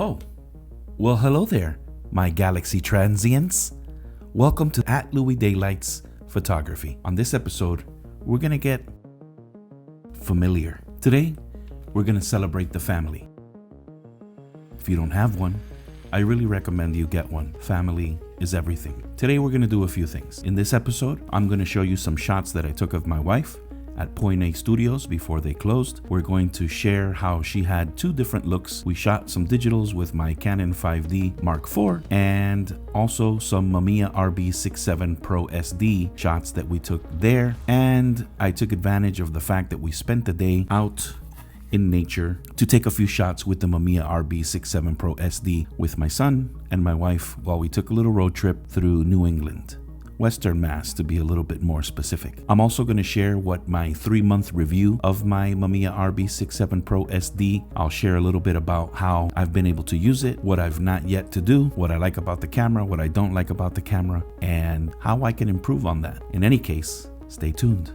Oh, well, hello there, my galaxy transients. Welcome to at Louis Daylight's Photography. On this episode, we're gonna get familiar. Today, we're gonna celebrate the family. If you don't have one, I really recommend you get one. Family is everything. Today, we're gonna do a few things. In this episode, I'm gonna show you some shots that I took of my wife at Point A Studios before they closed. We're going to share how she had two different looks. We shot some digitals with my Canon 5D Mark IV and also some Mamiya RB67 Pro SD shots that we took there. And I took advantage of the fact that we spent the day out in nature to take a few shots with the Mamiya RB67 Pro SD with my son and my wife while we took a little road trip through New England. Western Mass, to be a little bit more specific. I'm also going to share what my 3-month review of my Mamiya RB67 Pro SD. I'll share a little bit about how I've been able to use it, what I've not yet to do, what I like about the camera, what I don't like about the camera, and how I can improve on that. In any case, stay tuned.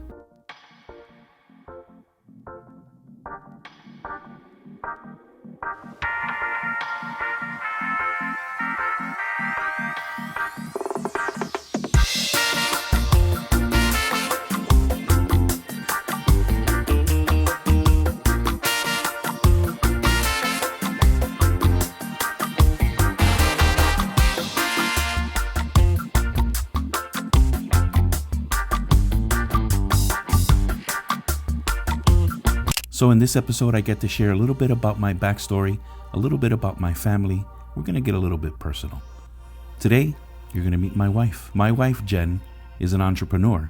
So in this episode, I get to share a little bit about my backstory, a little bit about my family. We're going to get a little bit personal. Today, you're going to meet my wife. My wife, Jen, is an entrepreneur.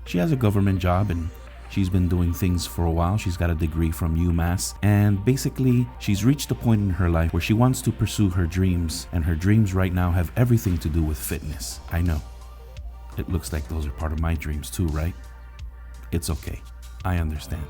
She has a government job and she's been doing things for a while. She's got a degree from UMass. And basically, she's reached a point in her life where she wants to pursue her dreams. And her dreams right now have everything to do with fitness. I know. It looks like those are part of my dreams too, right? It's okay. I understand.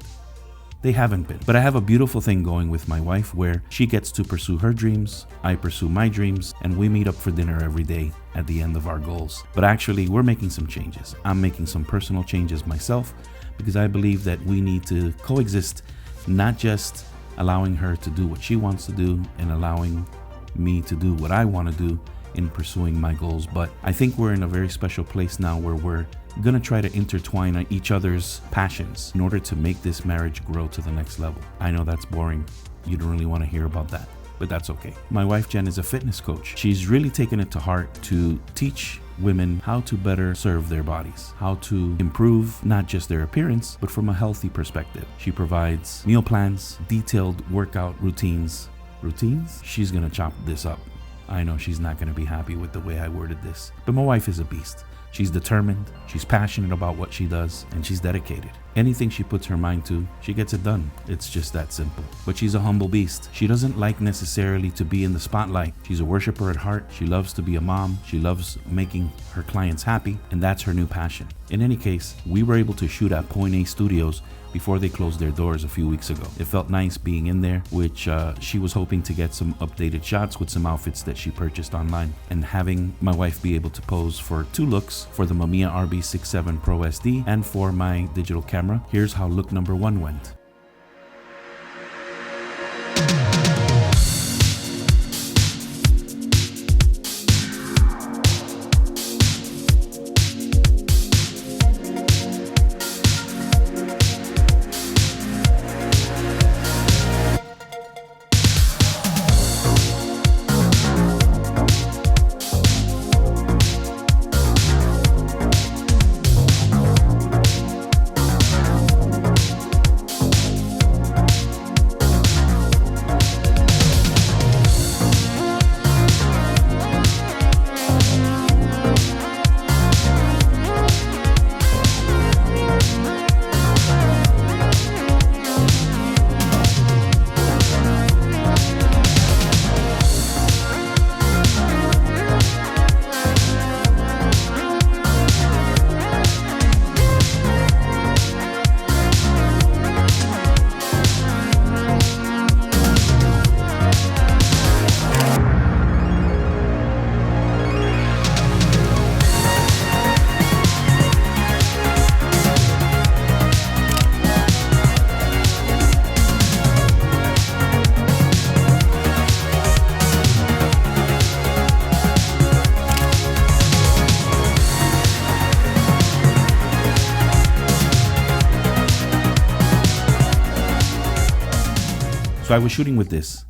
They haven't been. But I have a beautiful thing going with my wife where she gets to pursue her dreams, I pursue my dreams, and we meet up for dinner every day at the end of our goals. But actually, we're making some changes. I'm making some personal changes myself because I believe that we need to coexist, not just allowing her to do what she wants to do and allowing me to do what I want to do in pursuing my goals. But I think we're in a very special place now where we're gonna try to intertwine each other's passions in order to make this marriage grow to the next level. I know that's boring. You don't really want to hear about that, but that's okay. My wife, Jen, is a fitness coach. She's really taken it to heart to teach women how to better serve their bodies, how to improve not just their appearance, but from a healthy perspective. She provides meal plans, detailed workout routines. Routines? She's gonna chop this up. I know she's not gonna be happy with the way I worded this, but my wife is a beast. She's determined, she's passionate about what she does, and she's dedicated. Anything she puts her mind to, she gets it done. It's just that simple. But she's a humble beast. She doesn't like necessarily to be in the spotlight. She's a worshiper at heart. She loves to be a mom. She loves making her clients happy, and that's her new passion. In any case, we were able to shoot at Point A Studios before they closed their doors a few weeks ago. It felt nice being in there, which she was hoping to get some updated shots with some outfits that she purchased online, and having my wife be able to pose for 2 looks for the Mamiya RB67 Pro SD and for my digital camera. Here's how look number 1 went. So I was shooting with this,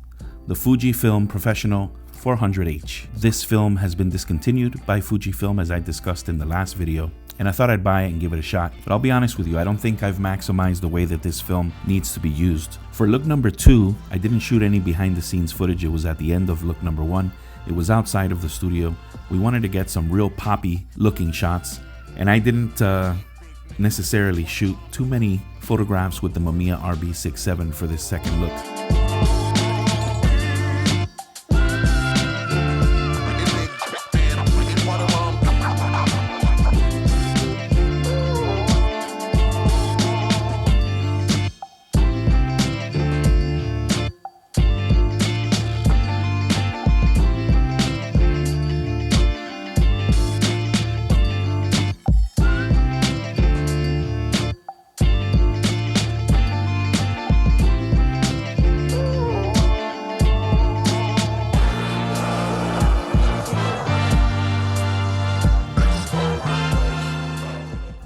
the Fujifilm Professional 400H. This film has been discontinued by Fujifilm, as I discussed in the last video, and I thought I'd buy it and give it a shot. But I'll be honest with you, I don't think I've maximized the way that this film needs to be used. For look number 2, I didn't shoot any behind the scenes footage. It was at the end of look number 1. It was outside of the studio. We wanted to get some real poppy looking shots, and I didn't necessarily shoot too many photographs with the Mamiya RB67 for this second look.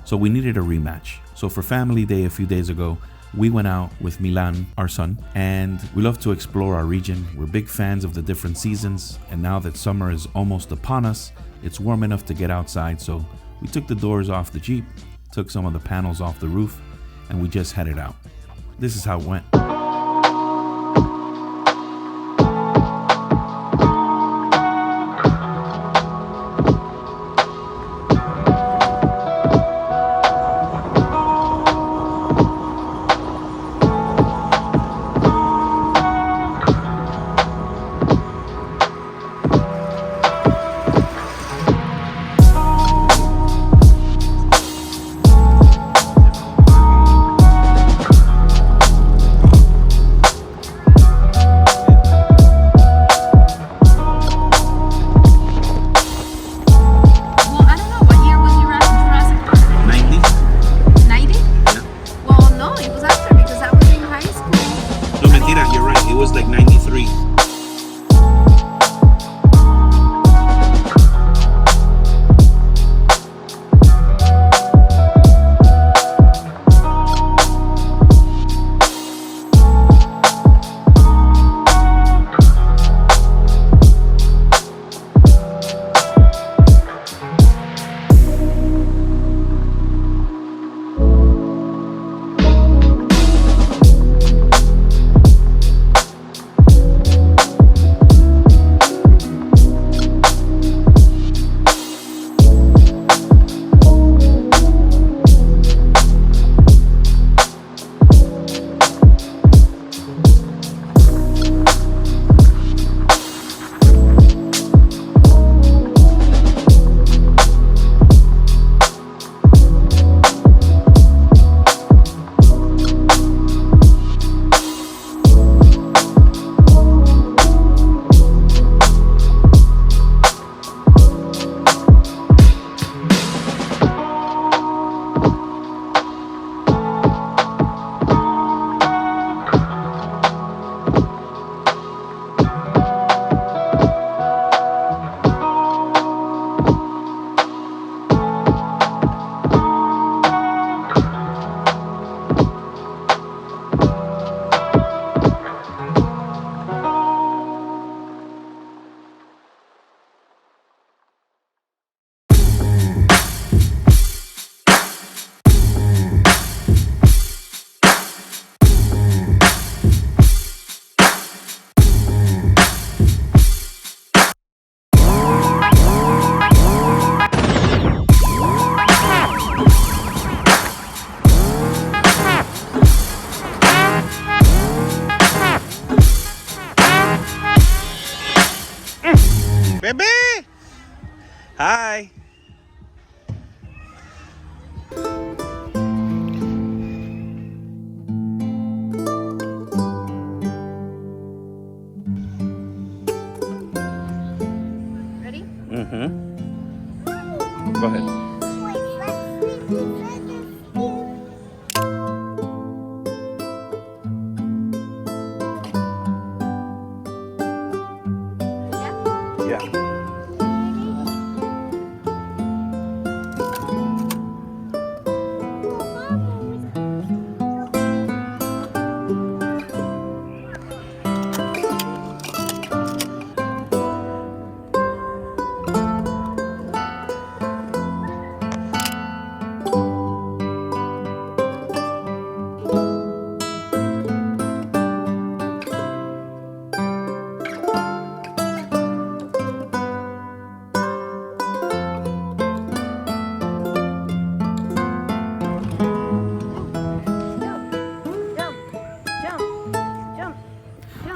So we needed a rematch. So for Family Day a few days ago, we went out with Milan, our son, and we love to explore our region. We're big fans of the different seasons, and now that summer is almost upon us, it's warm enough to get outside. So we took the doors off the Jeep, took some of the panels off the roof, and we just headed out. This is how it went. Baby! Hi! Ready? Go ahead. Yeah.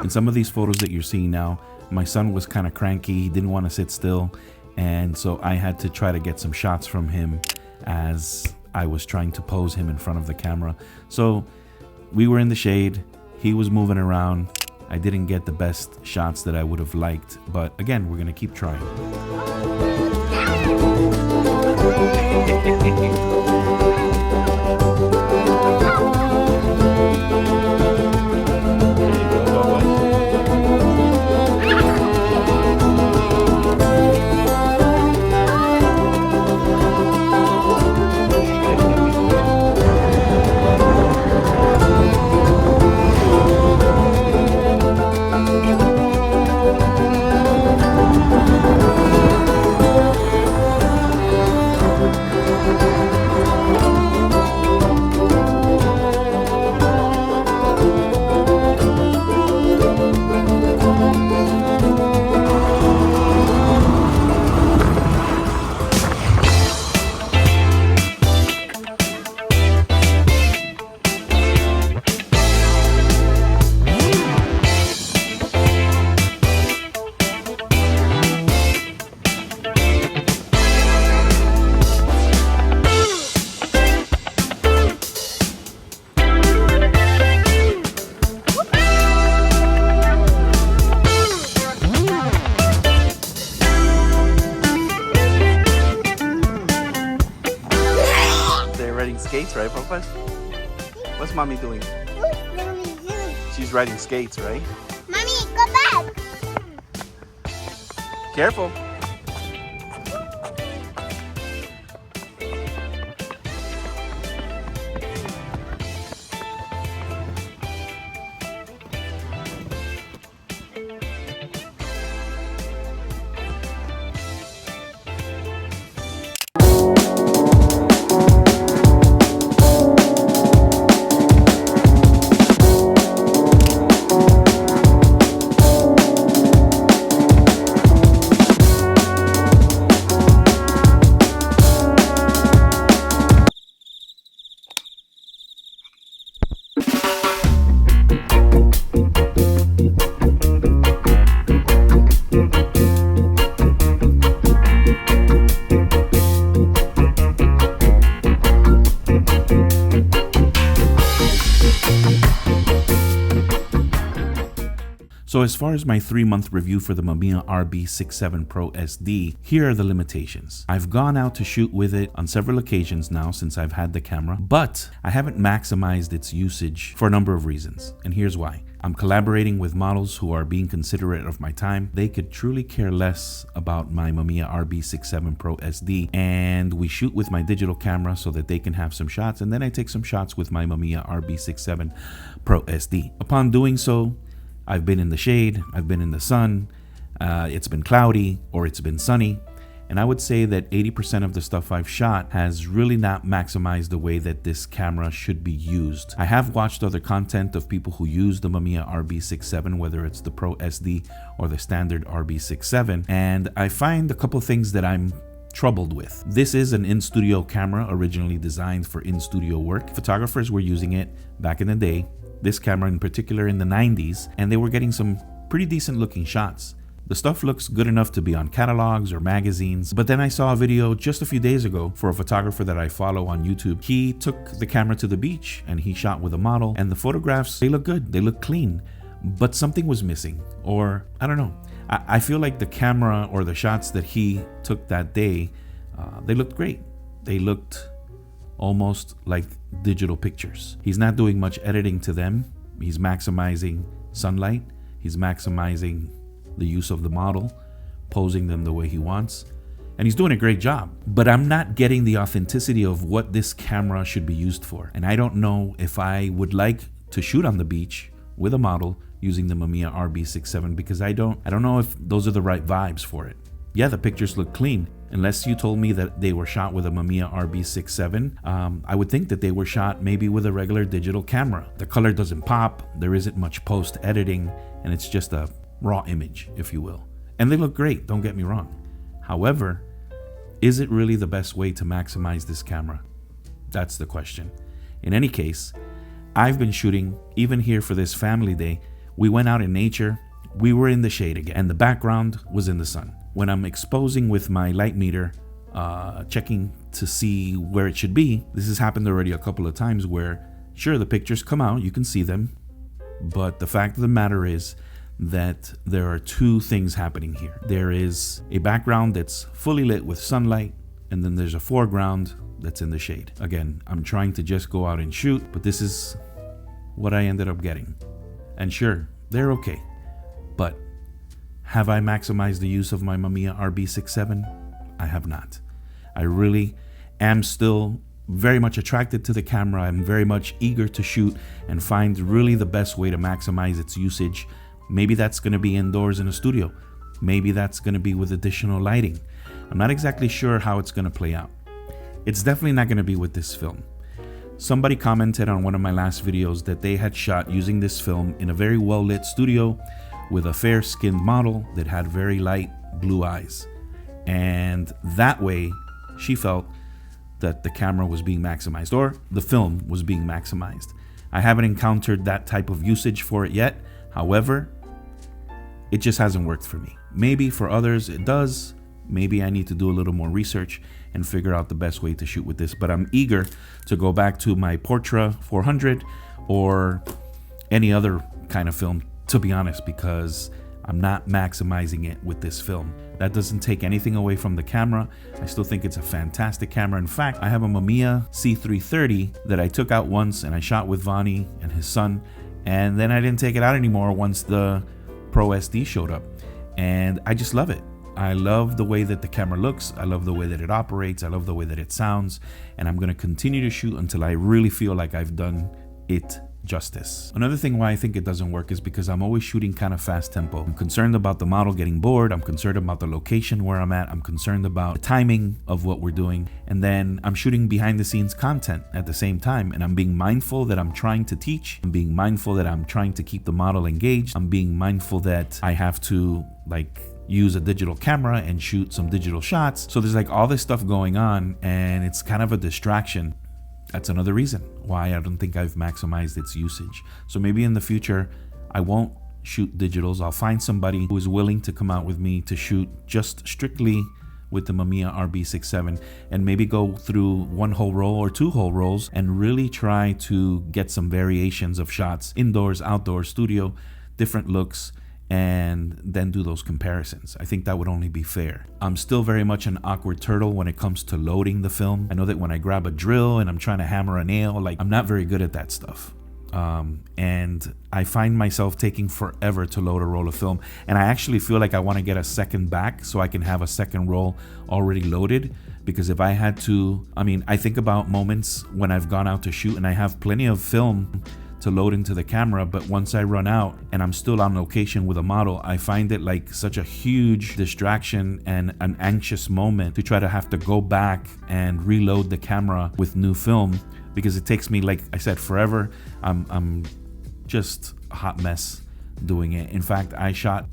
In some of these photos that you're seeing now, my son was kind of cranky. He didn't want to sit still. And so I had to try to get some shots from him as I was trying to pose him in front of the camera. So we were in the shade. He was moving around. I didn't get the best shots that I would have liked. But again, we're going to keep trying. Skates, right, Papa? What's Mommy doing? She's riding skates, right? Mommy, go back! Careful. So as far as my 3-month review for the Mamiya RB67 Pro SD, here are the limitations. I've gone out to shoot with it on several occasions now since I've had the camera, but I haven't maximized its usage for a number of reasons, and here's why. I'm collaborating with models who are being considerate of my time. They could truly care less about my Mamiya RB67 Pro SD, and we shoot with my digital camera so that they can have some shots, and then I take some shots with my Mamiya RB67 Pro SD. Upon doing so, I've been in the shade, I've been in the sun, it's been cloudy or it's been sunny, and I would say that 80% of the stuff I've shot has really not maximized the way that this camera should be used. I have watched other content of people who use the Mamiya RB67, whether it's the Pro SD or the standard RB67, and I find a couple things that I'm troubled with. This is an in-studio camera originally designed for in-studio work. Photographers were using it back in the day, this camera in particular in the 90s, and they were getting some pretty decent looking shots. The stuff looks good enough to be on catalogs or magazines, but then I saw a video just a few days ago for a photographer that I follow on YouTube. He took the camera to the beach and he shot with a model, and the photographs, they look good, they look clean, but something was missing, or I don't know. I feel like the camera or the shots that he took that day, they looked great. They looked almost like digital pictures. He's not doing much editing to them. He's maximizing sunlight. He's maximizing the use of the model, posing them the way he wants. And he's doing a great job. But I'm not getting the authenticity of what this camera should be used for. And I don't know if I would like to shoot on the beach with a model using the Mamiya RB67, because I don't know if those are the right vibes for it. Yeah, the pictures look clean. Unless you told me that they were shot with a Mamiya RB67, I would think that they were shot maybe with a regular digital camera. The color doesn't pop, there isn't much post-editing, and it's just a raw image, if you will. And they look great, don't get me wrong. However, is it really the best way to maximize this camera? That's the question. In any case, I've been shooting, even here for this family day, We went out in nature. We were in the shade again, and the background was in the sun. When I'm exposing with my light meter, checking to see where it should be, this has happened already a couple of times where, sure, the pictures come out, you can see them, but the fact of the matter is that there are two things happening here. There is a background that's fully lit with sunlight, and then there's a foreground that's in the shade. Again, I'm trying to just go out and shoot, but this is what I ended up getting. And sure, they're okay, but have I maximized the use of my Mamiya RB67? I have not. I really am still very much attracted to the camera. I'm very much eager to shoot and find really the best way to maximize its usage. Maybe that's going to be indoors in a studio. Maybe that's going to be with additional lighting. I'm not exactly sure how it's going to play out. It's definitely not going to be with this film. Somebody commented on one of my last videos that they had shot using this film in a very well-lit studio with a fair-skinned model that had very light blue eyes. And that way, she felt that the camera was being maximized, or the film was being maximized. I haven't encountered that type of usage for it yet. However, it just hasn't worked for me. Maybe for others it does. Maybe I need to do a little more research and figure out the best way to shoot with this. But I'm eager to go back to my Portra 400 or any other kind of film, to be honest, because I'm not maximizing it with this film. That doesn't take anything away from the camera. I still think it's a fantastic camera. In fact, I have a Mamiya C330 that I took out once and I shot with Vonnie and his son, and then I didn't take it out anymore once the Pro SD showed up. And I just love it. I love the way that the camera looks. I love the way that it operates. I love the way that it sounds. And I'm going to continue to shoot until I really feel like I've done it justice. Another thing why I think it doesn't work is because I'm always shooting kind of fast tempo. I'm concerned about the model getting bored. I'm concerned about the location where I'm at. I'm concerned about the timing of what we're doing. And then I'm shooting behind the scenes content at the same time. And I'm being mindful that I'm trying to teach. I'm being mindful that I'm trying to keep the model engaged. I'm being mindful that I have to use a digital camera and shoot some digital shots. So there's all this stuff going on, and it's kind of a distraction. That's another reason why I don't think I've maximized its usage. So maybe in the future, I won't shoot digitals. I'll find somebody who is willing to come out with me to shoot just strictly with the Mamiya RB67 and maybe go through one whole roll or two whole rolls and really try to get some variations of shots, indoors, outdoors, studio, different looks, and then do those comparisons. I think that would only be fair. I'm still very much an awkward turtle when it comes to loading the film. I know that when I grab a drill and I'm trying to hammer a nail, I'm not very good at that stuff. And I find myself taking forever to load a roll of film. And I actually feel like I want to get a second back so I can have a second roll already loaded. Because if I had to, I think about moments when I've gone out to shoot and I have plenty of film to load into the camera, but once I run out and I'm still on location with a model, I find it such a huge distraction and an anxious moment to try to have to go back and reload the camera with new film, because it takes me, like I said, forever. I'm just a hot mess doing it. In fact, I shot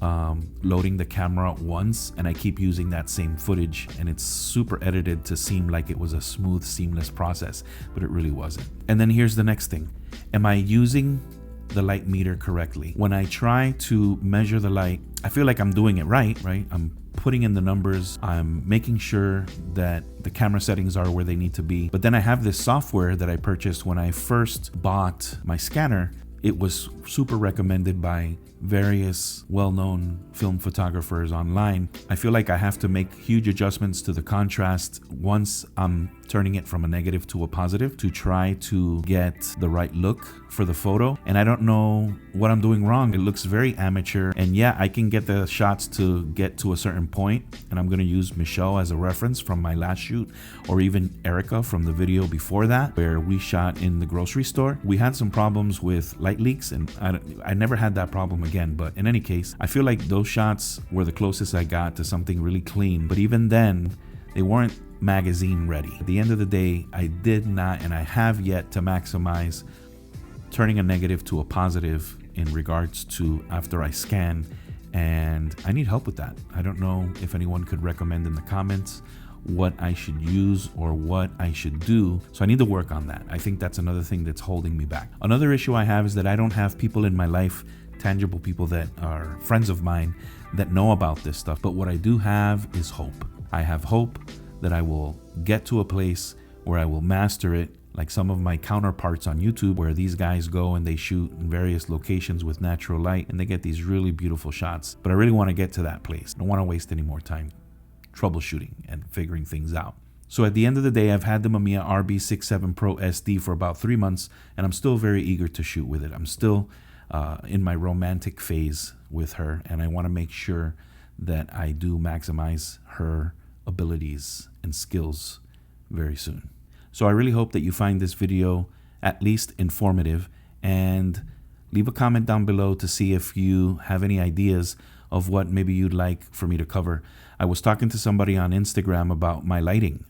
loading the camera once and I keep using that same footage, and it's super edited to seem like it was a smooth, seamless process, but it really wasn't. And then here's the next thing. Am I using the light meter correctly? When I try to measure the light, I feel like I'm doing it right? I'm putting in the numbers. I'm making sure that the camera settings are where they need to be. But then I have this software that I purchased when I first bought my scanner. It was super recommended by various well-known film photographers online. I feel like I have to make huge adjustments to the contrast once I'm turning it from a negative to a positive to try to get the right look for the photo. And I don't know what I'm doing wrong. It looks very amateur. And yeah, I can get the shots to get to a certain point. And I'm going to use Michelle as a reference from my last shoot, or even Erica from the video before that, where we shot in the grocery store. We had some problems with light leaks, and I never had that problem again. But in any case, I feel like those shots were the closest I got to something really clean. But even then, they weren't magazine ready. At the end of the day, I did not, and I have yet to maximize turning a negative to a positive in regards to after I scan, and I need help with that. I don't know if anyone could recommend in the comments what I should use or what I should do. So I need to work on that. I think that's another thing that's holding me back. Another issue I have is that I don't have people in my life tangible people that are friends of mine that know about this stuff. But what I do have is hope. I have hope that I will get to a place where I will master it, like some of my counterparts on YouTube, where these guys go and they shoot in various locations with natural light and they get these really beautiful shots. But I really want to get to that place. I don't want to waste any more time troubleshooting and figuring things out. So at the end of the day, I've had the Mamiya RB67 Pro SD for about 3 months, and I'm still very eager to shoot with it. I'm still in my romantic phase with her, and I want to make sure that I do maximize her abilities and skills very soon. So I really hope that you find this video at least informative, and leave a comment down below to see if you have any ideas of what maybe you'd like for me to cover. I was talking to somebody on Instagram about my lighting.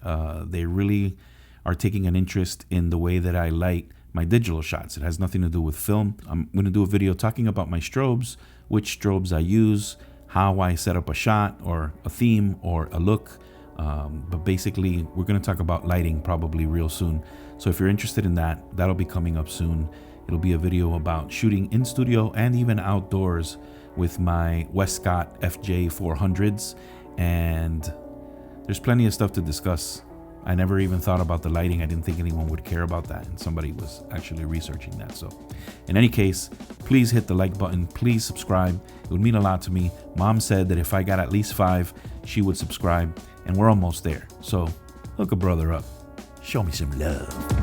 They really are taking an interest in the way that I light my digital shots. It has nothing to do with film. I'm going to do a video talking about my strobes, which strobes I use, how I set up a shot or a theme or a look. But basically, we're going to talk about lighting probably real soon. So if you're interested in that, that'll be coming up soon. It'll be a video about shooting in studio and even outdoors with my Westcott FJ 400s. And there's plenty of stuff to discuss. I never even thought about the lighting. I didn't think anyone would care about that, and somebody was actually researching that. So in any case, please hit the like button. Please subscribe. It would mean a lot to me. Mom said that if I got at least 5, she would subscribe, and we're almost there. So look a brother up. Show me some love.